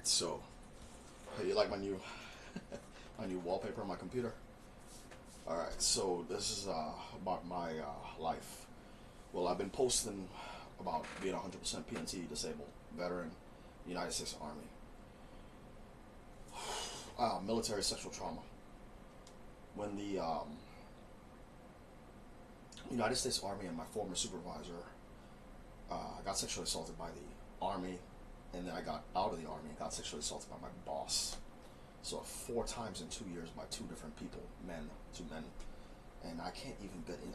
So, hey, you like my new my new wallpaper on my computer? All right, so this is about my life. Well, I've been posting about being 100% PNT disabled veteran, United States Army, military sexual trauma. When the United States Army and my former supervisor got sexually assaulted by the Army, and then I got out of the Army and got sexually assaulted by my boss. So 4 times in 2 years by 2 different people, two men, and I can't even get in.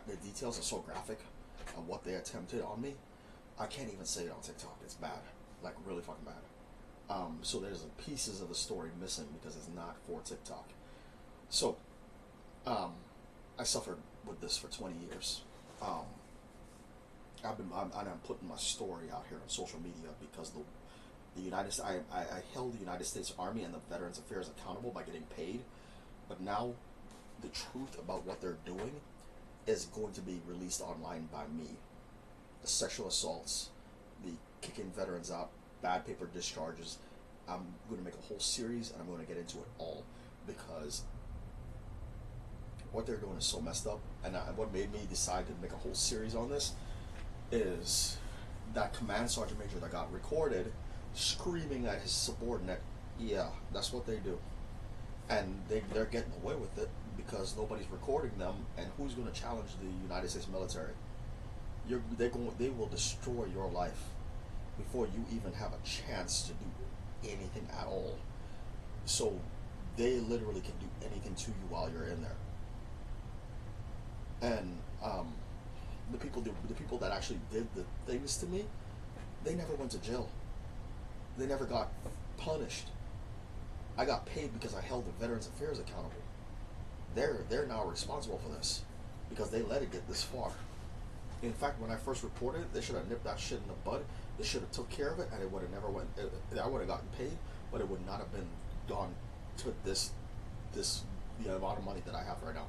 The details are so graphic of what they attempted on me. I can't even say it on TikTok. It's bad, like really fucking bad. So there's pieces of the story missing because it's not for TikTok. So, I suffered with this for 20 years. I'm putting my story out here on social media because the I held the United States Army and the Veterans Affairs accountable by getting paid, but now the truth about what they're doing is going to be released online by me. The sexual assaults, the kicking veterans out, bad paper discharges. I'm going to make a whole series and I'm going to get into it all because what they're doing is so messed up. And what made me decide to make a whole series on this is that command sergeant major that got recorded screaming at his subordinate. Yeah, that's what they do, and they're getting away with it because nobody's recording them. And who's going to challenge the United States military? They will destroy your life before you even have a chance to do anything at all. So they literally can do anything to you while you're in there. And the people that actually did the things to me, they never went to jail. They never got punished. I got paid because I held the Veterans Affairs accountable. They're now responsible for this because they let it get this far. In fact, when I first reported it, they should have nipped that shit in the bud. They should have took care of it, and it would have never went. I would have gotten paid, but it would not have been gone to the amount of money that I have right now.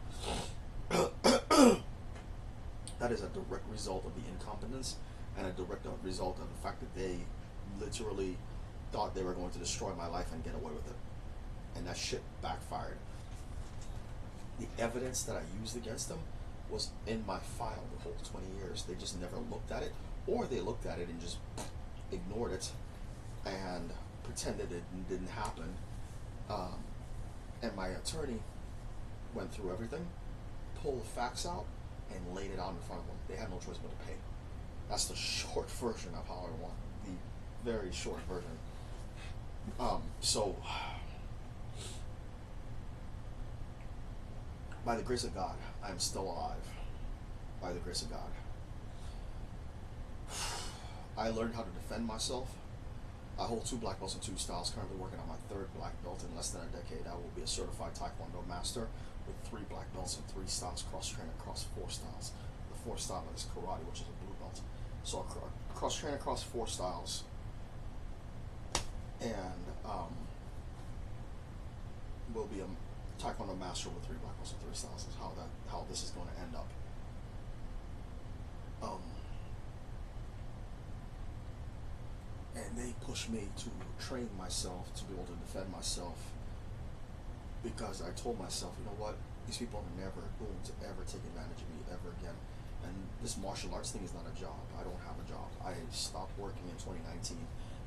That is a direct result of the incompetence and a direct result of the fact that they literally thought they were going to destroy my life and get away with it. And that shit backfired. The evidence that I used against them was in my file the whole 20 years. They just never looked at it, or they looked at it and just ignored it and pretended it didn't happen. And my attorney went through everything, pulled the facts out, and laid it out in front of them. They had no choice but to pay. That's the short version of how I want. The very short version. So, by the grace of God, I am still alive. By the grace of God. I learned how to defend myself. I hold 2 black belts in 2 styles, currently working on my 3rd black belt in less than a decade. I will be a certified Taekwondo master with 3 black belts in 3 styles, cross-trained across 4 styles. The 4th style is karate, which is a blue belt. So I cross-train across 4 styles. And will be a Taekwondo master with 3 black belts in 3 styles is how this is going to end up. And they pushed me to train myself to be able to defend myself because I told myself, you know what, these people are never going to ever take advantage of me ever again. And this martial arts thing is not a job. I don't have a job. I stopped working in 2019.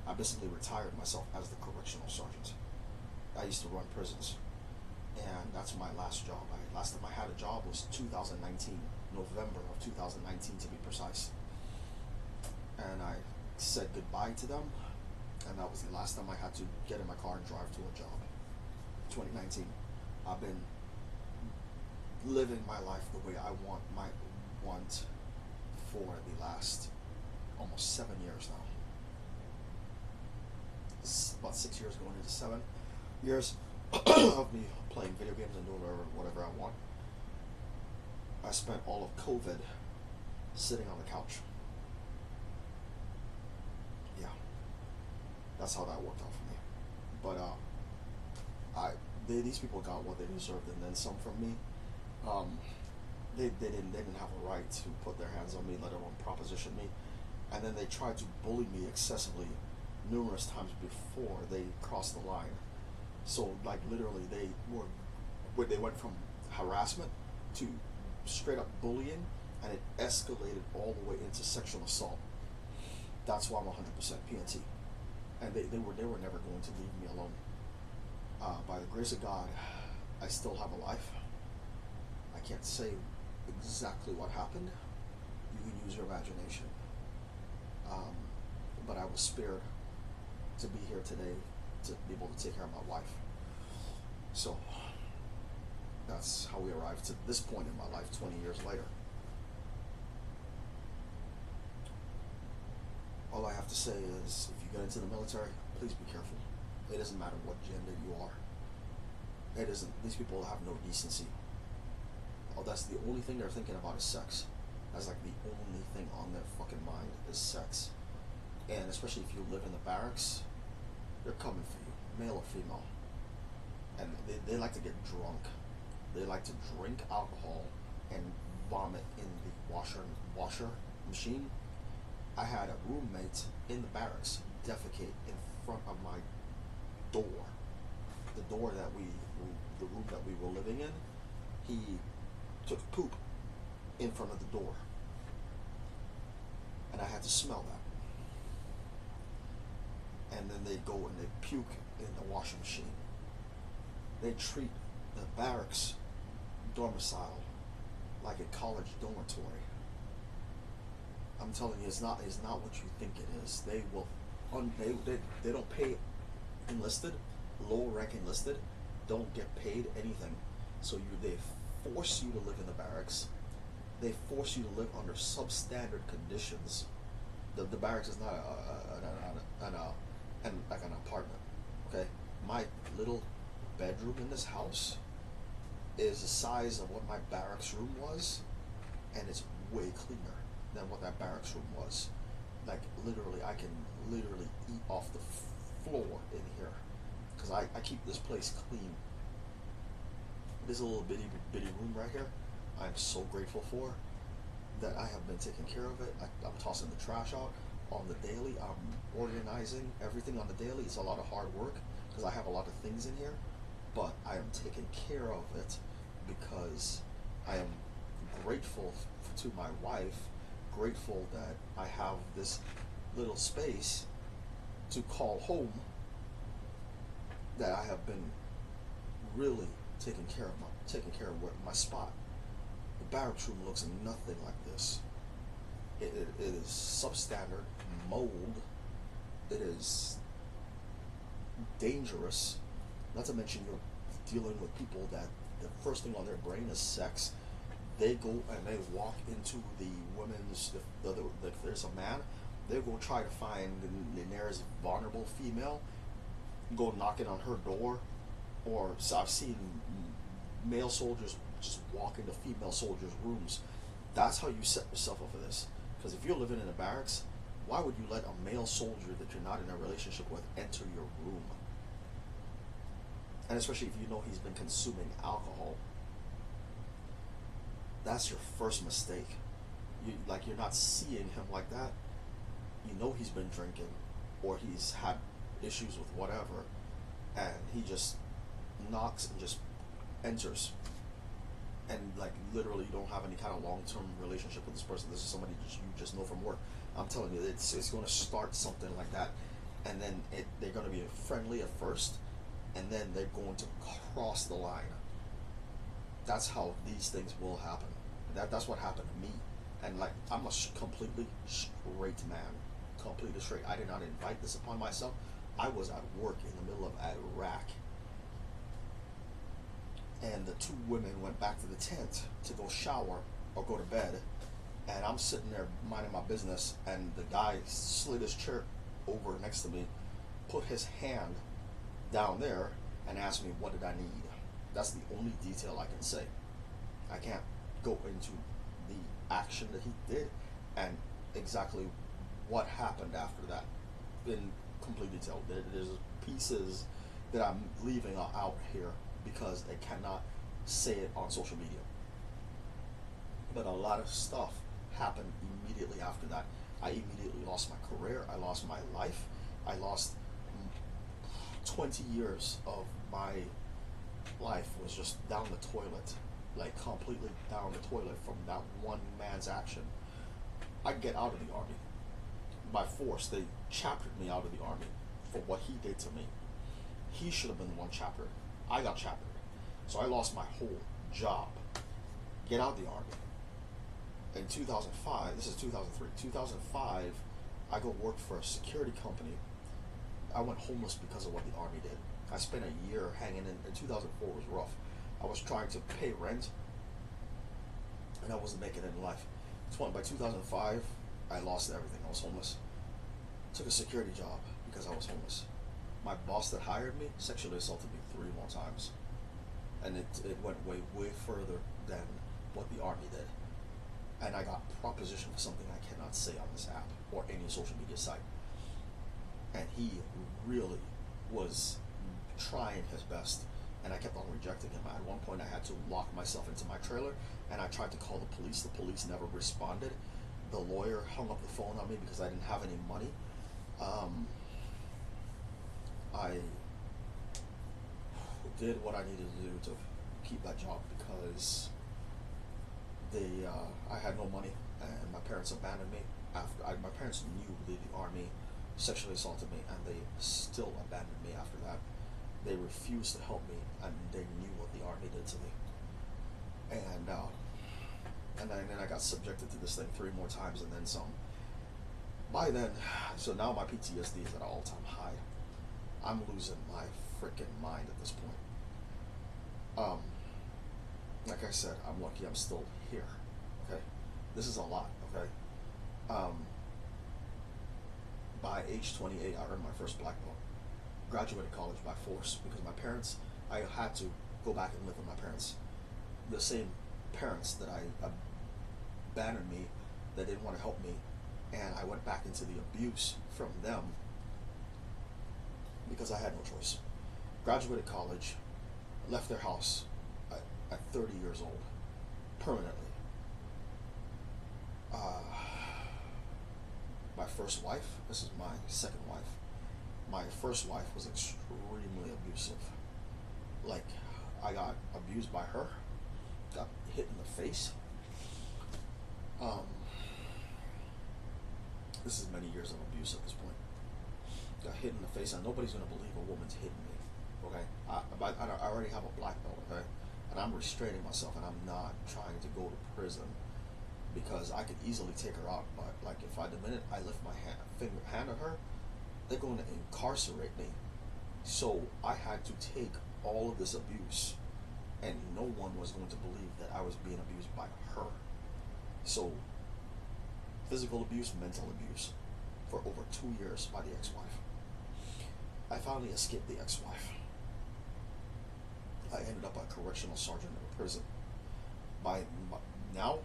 I basically retired myself as the correctional sergeant. I used to run prisons, and that's my last job. Last time I had a job was 2019, November of 2019 to be precise. And I said goodbye to them, and that was the last time I had to get in my car and drive to a job. 2019. I've been living my life the way I want for the last almost 7 years now. It's about 6 years going into 7 years of me playing video games and doing whatever I want. I spent all of COVID sitting on the couch. Yeah, that's how that worked out for me. But these people got what they deserved and then some from me. They didn't have a right to put their hands on me, let alone proposition me. And then they tried to bully me excessively, numerous times before they crossed the line. So like literally they went from harassment to straight up bullying, and it escalated all the way into sexual assault. That's why I'm 100% PNT, and they were never going to leave me alone. By the grace of God, I still have a life. I can't say exactly what happened. You can use your imagination. But I was spared to be here today to be able to take care of my wife. So that's how we arrived to this point in my life 20 years later. All I have to say is, if you get into the military, please be careful. It doesn't matter what gender you are. It isn't. These people have no decency. Oh, that's the only thing they're thinking about is sex. That's like the only thing on their fucking mind is sex. And especially if you live in the barracks, they're coming for you, male or female. And they like to get drunk. They like to drink alcohol and vomit in the washer machine. I had a roommate in the barracks defecate in front of my door. The door that the room that we were living in, he took poop in front of the door. And I had to smell that. And then they go and they puke in the washing machine. They treat the barracks domicile like a college dormitory. I'm telling you, it's not what you think it is. They will, they don't pay enlisted, low rank enlisted, don't get paid anything. So they force you to live in the barracks. They force you to live under substandard conditions. The barracks is not like an apartment. Okay, my little bedroom in this house is the size of what my barracks room was, and it's way cleaner than what that barracks room was. Like literally, I can literally eat off the floor in here because I keep this place clean. This little bitty room right here, I'm so grateful for that I have been taking care of it. I'm tossing the trash out on the daily. I'm organizing everything on the daily. It's a lot of hard work because I have a lot of things in here, but I am taking care of it because I am grateful to my wife, grateful that I have this little space to call home, that I have been really taking care of my spot. The barracks room looks nothing like this. It is substandard, mold. It is dangerous. Not to mention you're dealing with people that the first thing on their brain is sex. They go and they walk into the women's. If there's a man, they go try to find the nearest vulnerable female, go knocking on her door, or so I've seen male soldiers just walk into female soldiers' rooms. That's how you set yourself up for this. Because if you're living in a barracks, why would you let a male soldier that you're not in a relationship with enter your room? And especially if you know he's been consuming alcohol. That's your first mistake. You're not seeing him like that. You know he's been drinking, or he's had issues with whatever, and he just knocks and just enters. And like literally, you don't have any kind of long-term relationship with this person. This is somebody you just know from work. I'm telling you, it's going to start something like that, and then they're going to be friendly at first, and then they're going to cross the line. That's how these things will happen. That's what happened to me. And like, I'm a completely straight man, completely straight. I did not invite this upon myself. I was at work in the middle of Iraq, and the two women went back to the tent to go shower or go to bed, and I'm sitting there minding my business, and the guy slid his chair over next to me, put his hand down there, and asked me what did I need. That's the only detail I can say. I can't go into the action that he did and exactly what happened after that in complete detail. There's pieces that I'm leaving out here because they cannot say it on social media. But a lot of stuff happened immediately after that. I immediately lost my career. I lost my life. I lost 20 years of my life was just down the toilet, like completely down the toilet from that one man's action. I get out of the army by force. They chaptered me out of the army for what he did to me. He should have been the one chaptered. I got chaptered. So I lost my whole job. Get out of the army. In 2005, this is 2003, 2005, I go work for a security company. I went homeless because of what the army did. I spent a year hanging in 2004 was rough. I was trying to pay rent, and I wasn't making it in life. By 2005, I lost everything. I was homeless. Took a security job because I was homeless. My boss that hired me sexually assaulted me 3 more times. And it went way further than what the army did. And I got propositioned for something I cannot say on this app or any social media site. And he really was trying his best, and I kept on rejecting him. At one point I had to lock myself into my trailer, and I tried to call the police. The police never responded. The lawyer hung up the phone on me because I didn't have any money. I did what I needed to do to keep that job because I had no money, and my parents abandoned me. My parents knew the army sexually assaulted me, and they still abandoned me after that. They refused to help me, and they knew what the army did to me. And then I got subjected to this thing 3 more times, and then some. By then, so now my PTSD is at an all-time high. I'm losing my freaking mind at this point. Like I said, I'm lucky I'm still here. Okay, this is a lot. Okay, by age 28, I earned my first black belt. Graduated college by force because my parents. I had to go back and live with my parents, the same parents that I abandoned me, that didn't want to help me, and I went back into the abuse from them because I had no choice. Graduated college, left their house at 30 years old, permanently. My first wife, this is my second wife. My first wife was extremely abusive. Like, I got abused by her, got hit in the face. This is many years of abuse at this point. Got hit in the face, and nobody's gonna believe a woman's hitting me. Okay, I already have a black belt. Okay, and I'm restraining myself, and I'm not trying to go to prison because I could easily take her out. But like, the minute I lift my hand at her, they're going to incarcerate me. So I had to take all of this abuse, and no one was going to believe that I was being abused by her. So physical abuse, mental abuse for over 2 years by the ex-wife. I finally escaped the ex-wife. I ended up a correctional sergeant in a prison. Now,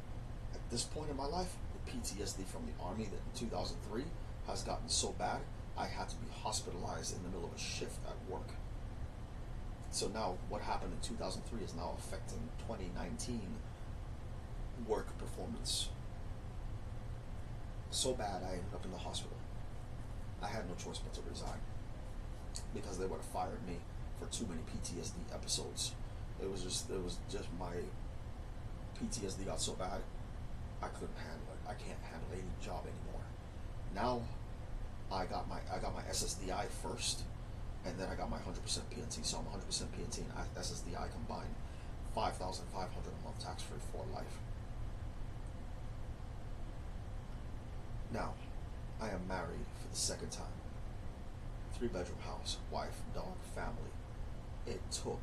at this point in my life, the PTSD from the army that in 2003 has gotten so bad, I had to be hospitalized in the middle of a shift at work. So now, what happened in 2003 is now affecting 2019 work performance. So bad, I ended up in the hospital. I had no choice but to resign because they would have fired me for too many PTSD episodes. It was just my PTSD got so bad, I couldn't handle it. I can't handle any job anymore. Now, I got my SSDI first, and then I got my 100% PNT. So I'm 100% PNT and SSDI combined, $5,500 a month tax free for life. Now, I am married for the second time. 3-bedroom house, wife, dog, family. It took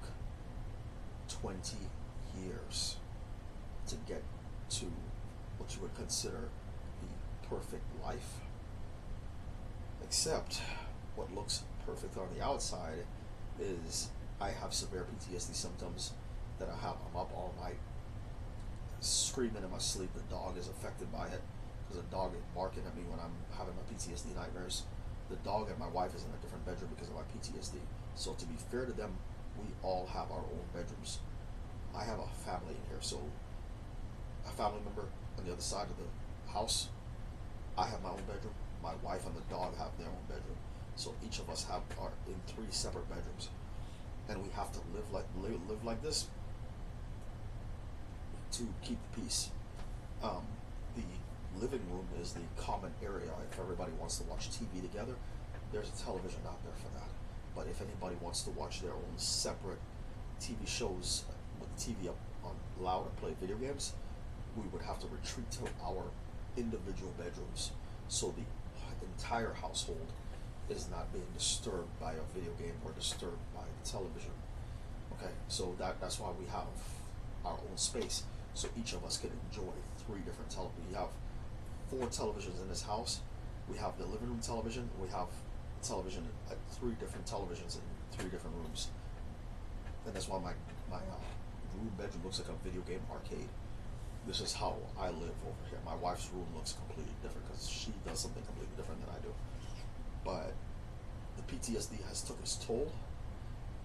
20 years to get to what you would consider the perfect life. Except what looks perfect on the outside is I have severe PTSD symptoms that I have. I'm up all night screaming in my sleep. The dog is affected by it because the dog is barking at me when I'm having my PTSD nightmares. The dog and my wife is in a different bedroom because of my PTSD. So to be fair to them, we all have our own bedrooms. I have a family in here, so a family member on the other side of the house, I have my own bedroom. My wife and the dog have their own bedroom. So each of us are in three separate bedrooms, and we have to live like this to keep the peace. The living room is the common area. If everybody wants to watch TV together, there's a television out there for that. But if anybody wants to watch their own separate TV shows with the TV up on loud or play video games, we would have to retreat to our individual bedrooms, so the entire household is not being disturbed by a video game or disturbed by the television. Okay, so that's why we have our own space, so each of us can enjoy three different televisions. We have four televisions in this house. We have the living room television. We have television at three different televisions in three different rooms, and that's why my room bedroom looks like a video game arcade. This is how I live over here. My wife's room looks completely different because she does something completely different than I do. But the PTSD has took its toll.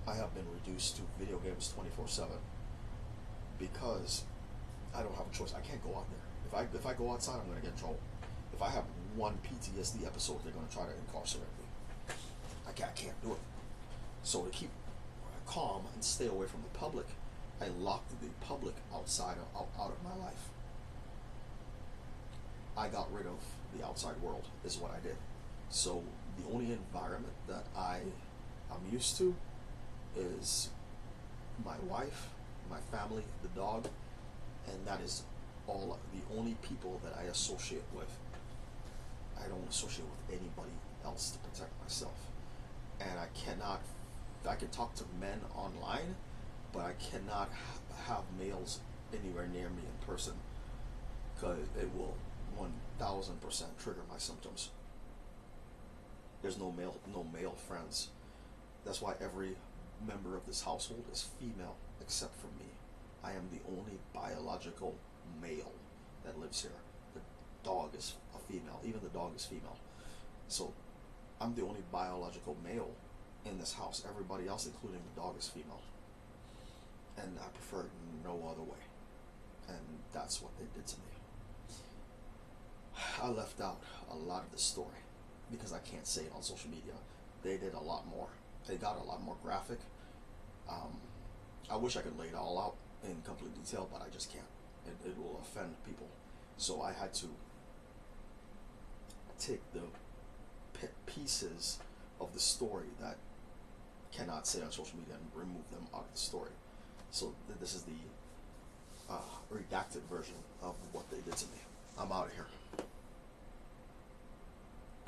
I have been reduced to video games 24/7 because I don't have a choice. I can't go out there. If I go outside, I'm going to get in trouble. If I have one PTSD episode, they're going to try to incarcerate me. I can't do it. So to keep calm and stay away from the public, I locked the public out of my life. I got rid of the outside world, is what I did. So the only environment that I am used to is my wife, my family, the dog, and that is all the only people that I associate with. I don't associate with anybody else to protect myself. And I can talk to men online, but I cannot have males anywhere near me in person, because it will 1000% trigger my symptoms. There's no male friends. That's why every member of this household is female except for me. I am the only biological male that lives here. The dog is a female. Even the dog is female. So I'm the only biological male in this house. Everybody else, including the dog, is female. And I prefer it no other way. And that's what they did to me. I left out a lot of the story because I can't say it on social media. They did a lot more. They got a lot more graphic. I wish I could lay it all out in complete detail, but I just can't. It will offend people. So I had to take the pieces of the story that cannot say on social media and remove them out of the story. So this is the redacted version of what they did to me. I'm out of here.